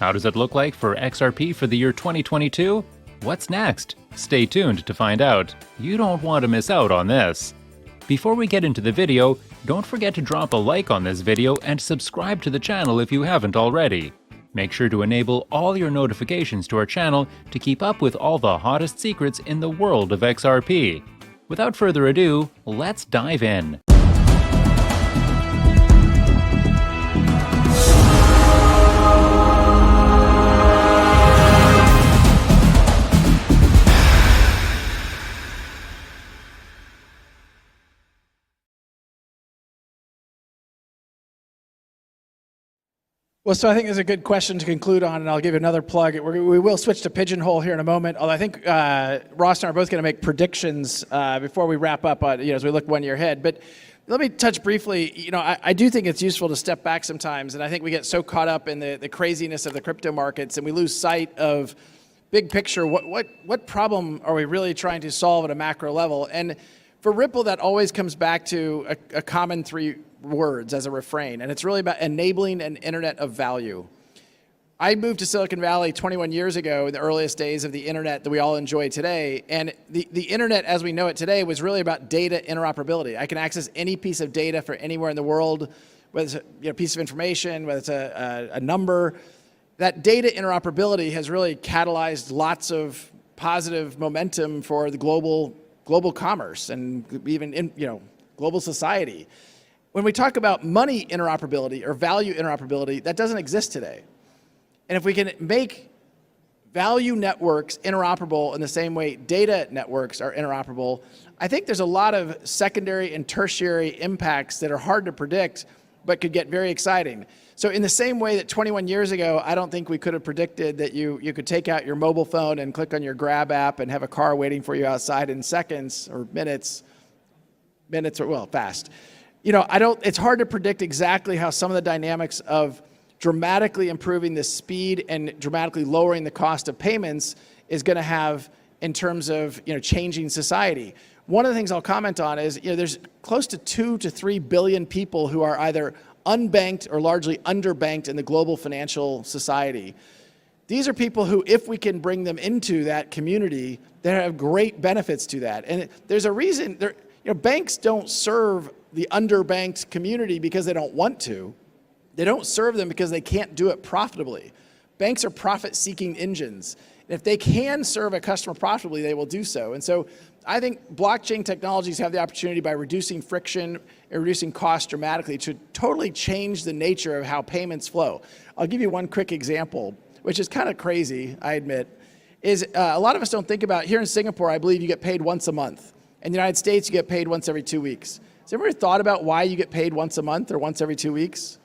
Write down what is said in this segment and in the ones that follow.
How does it look like for XRP for the year 2022? What's next? Stay tuned to find out. You don't want to miss out on this. Before we get into the video, don't forget to drop a like on this video and subscribe to the channel if you haven't already. Make sure to enable all your notifications to our channel to keep up with all the hottest secrets in the world of XRP. Without further ado, let's dive in. Well, so I think there's a good question to conclude on, and I'll give you another plug. We will switch to Pigeonhole here in a moment, although I think Ross and I are both going to make predictions before we wrap up as we look 1 year ahead. But let me touch briefly, I do think it's useful to step back sometimes, and I think we get so caught up in the craziness of the crypto markets, and we lose sight of big picture. What problem are we really trying to solve at a macro level? And for Ripple, that always comes back to a common three words as a refrain, and it's really about enabling an internet of value. I moved to Silicon Valley 21 years ago in the earliest days of the internet that we all enjoy today, and the internet as we know it today was really about data interoperability. I can access any piece of data for anywhere in the world, whether it's a piece of information, whether it's a number. That data interoperability has really catalyzed lots of positive momentum for the global commerce and even global society. When we talk about money interoperability or value interoperability, that doesn't exist today. And if we can make value networks interoperable in the same way data networks are interoperable, I think there's a lot of secondary and tertiary impacts that are hard to predict, but could get very exciting. So in the same way that 21 years ago, I don't think we could have predicted that you could take out your mobile phone and click on your Grab app and have a car waiting for you outside in seconds or minutes or, well, fast. It's hard to predict exactly how some of the dynamics of dramatically improving the speed and dramatically lowering the cost of payments is going to have in terms of changing society. One of the things I'll comment on is there's close to 2 to 3 billion people who are either unbanked or largely underbanked in the global financial society. These are people who, if we can bring them into that community, they have great benefits to that. And there's a reason banks don't serve the underbanked community because they don't want to. They don't serve them because they can't do it profitably. Banks are profit-seeking engines. And if they can serve a customer profitably, they will do so. And so I think blockchain technologies have the opportunity by reducing friction and reducing costs dramatically to totally change the nature of how payments flow. I'll give you one quick example, which is kind of crazy, I admit, is a lot of us don't think about, here in Singapore, I believe you get paid once a month. In the United States, you get paid once every 2 weeks. Has anyone ever thought about why you get paid once a month or once every 2 weeks?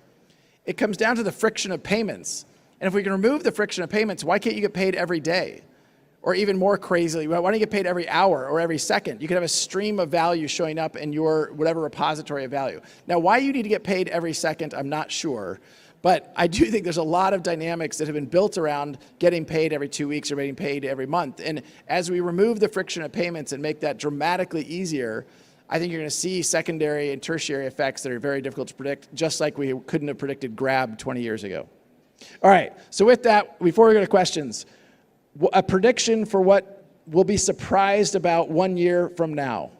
It comes down to the friction of payments. And if we can remove the friction of payments, why can't you get paid every day? Or even more crazily, why don't you get paid every hour or every second? You could have a stream of value showing up in your whatever repository of value. Now, why you need to get paid every second, I'm not sure. But I do think there's a lot of dynamics that have been built around getting paid every 2 weeks or getting paid every month. And as we remove the friction of payments and make that dramatically easier, I think you're going to see secondary and tertiary effects that are very difficult to predict, just like we couldn't have predicted Grab 20 years ago. All right, so with that, before we go to questions, a prediction for what we'll be surprised about 1 year from now.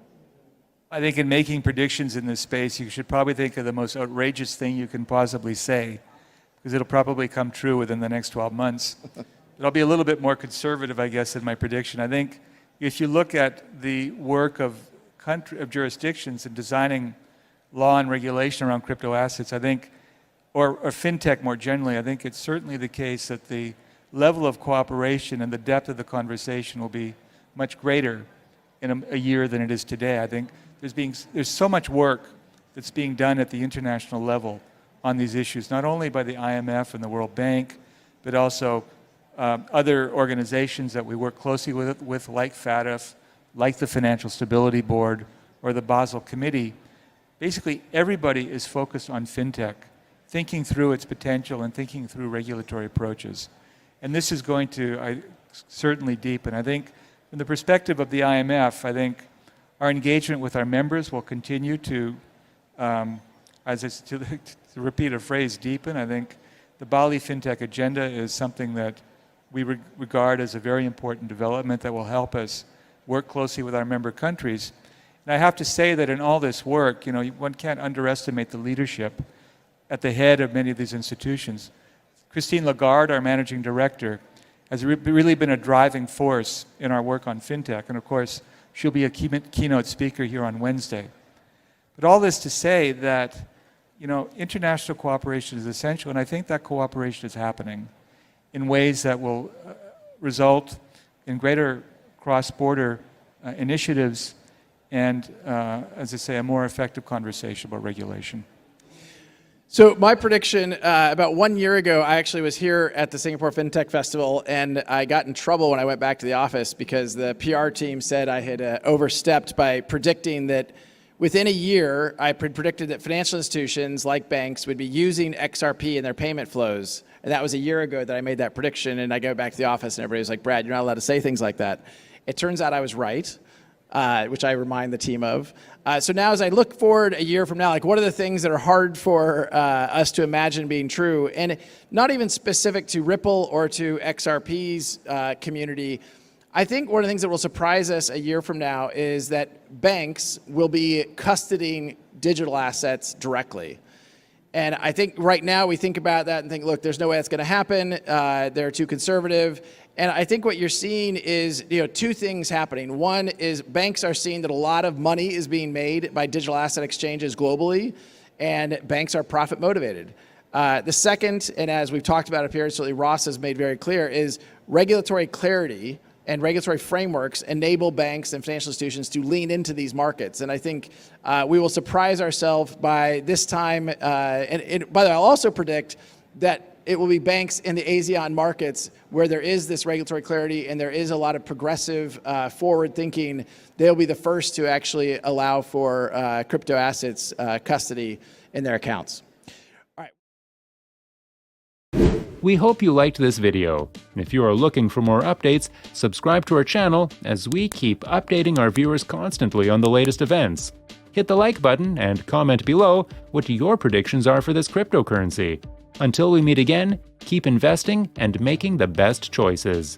I think in making predictions in this space, you should probably think of the most outrageous thing you can possibly say, because it'll probably come true within the next 12 months. But I'll be a little bit more conservative, I guess, in my prediction. I think if you look at the work of jurisdictions in designing law and regulation around crypto assets, I think, or fintech more generally, I think it's certainly the case that the level of cooperation and the depth of the conversation will be much greater in a year than it is today. I think there's so much work that's being done at the international level on these issues, not only by the IMF and the World Bank, but also other organizations that we work closely with like FATF, like the Financial Stability Board or the Basel Committee. Basically, everybody is focused on fintech, thinking through its potential and thinking through regulatory approaches. And this is going to certainly deepen. I think from the perspective of the IMF, I think our engagement with our members will continue to repeat a phrase, deepen. I think the Bali FinTech agenda is something that we regard as a very important development that will help us work closely with our member countries. And I have to say that in all this work, one can't underestimate the leadership at the head of many of these institutions. Christine Lagarde, our managing director, has really been a driving force in our work on FinTech. And of course, she'll be a keynote speaker here on Wednesday. But all this to say that, international cooperation is essential, and I think that cooperation is happening in ways that will result in greater cross-border initiatives and, as I say, a more effective conversation about regulation. So my prediction, about 1 year ago, I actually was here at the Singapore FinTech Festival, and I got in trouble when I went back to the office because the PR team said I had overstepped by predicting that within a year, I predicted that financial institutions like banks would be using XRP in their payment flows. And that was a year ago that I made that prediction, and I go back to the office and everybody was like, Brad, you're not allowed to say things like that. It turns out I was right, which I remind the team of. So now as I look forward a year from now, like what are the things that are hard for us to imagine being true? And not even specific to Ripple or to XRP's community. I think one of the things that will surprise us a year from now is that banks will be custodying digital assets directly. And I think right now we think about that and think, look, there's no way that's going to happen. They're too conservative. And I think what you're seeing is, two things happening. One is banks are seeing that a lot of money is being made by digital asset exchanges globally, and banks are profit motivated. The second, and as we've talked about up here, certainly Ross has made very clear, is regulatory clarity and regulatory frameworks enable banks and financial institutions to lean into these markets. And I think we will surprise ourselves by this time. And by the way, I'll also predict that it will be banks in the ASEAN markets where there is this regulatory clarity and there is a lot of progressive forward thinking. They'll be the first to actually allow for crypto assets custody in their accounts. We hope you liked this video. And if you are looking for more updates, subscribe to our channel as we keep updating our viewers constantly on the latest events. Hit the like button and comment below what your predictions are for this cryptocurrency. Until we meet again, keep investing and making the best choices.